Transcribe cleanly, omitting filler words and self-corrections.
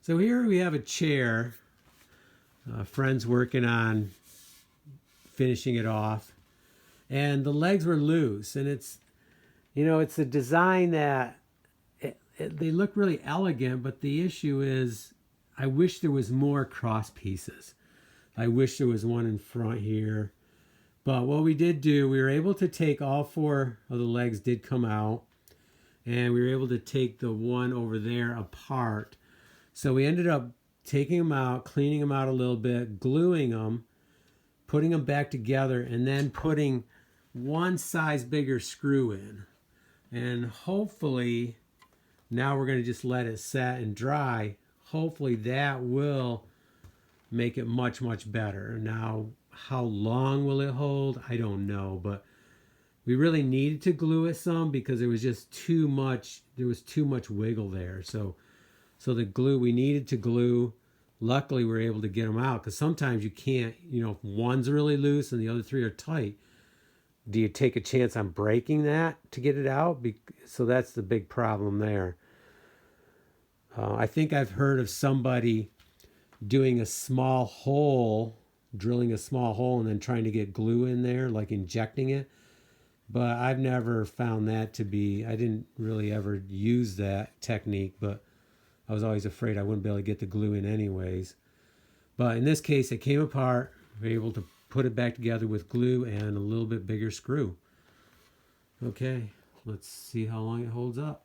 So here we have a chair. Friend's working on finishing it off, and the legs were loose. And it's a design that they look really elegant, but the issue is I wish there was more cross pieces. I wish there was one in front here. But what we did do, we were able to take all four of the legs did come out, and we were able to take the one over there apart. So we ended up taking them out, cleaning them out a little bit, gluing them, putting them back together, and then putting one size bigger screw in. And hopefully, now we're going to just let it set and dry. Hopefully that will make it much, much better. Now, how long will it hold? I don't know, but we really needed to glue it some because there was just too much, there was too much wiggle there. So the glue, we needed to glue. Luckily, we were able to get them out because sometimes you can't, if one's really loose and the other three are tight, do you take a chance on breaking that to get it out? So that's the big problem there. I think I've heard of somebody doing a small hole, drilling a small hole and then trying to get glue in there, like injecting it. But I've never found that to be, I didn't really ever use that technique, but I was always afraid I wouldn't be able to get the glue in anyways. But in this case, it came apart. We were able to put it back together with glue and a little bit bigger screw. Okay, let's see how long it holds up.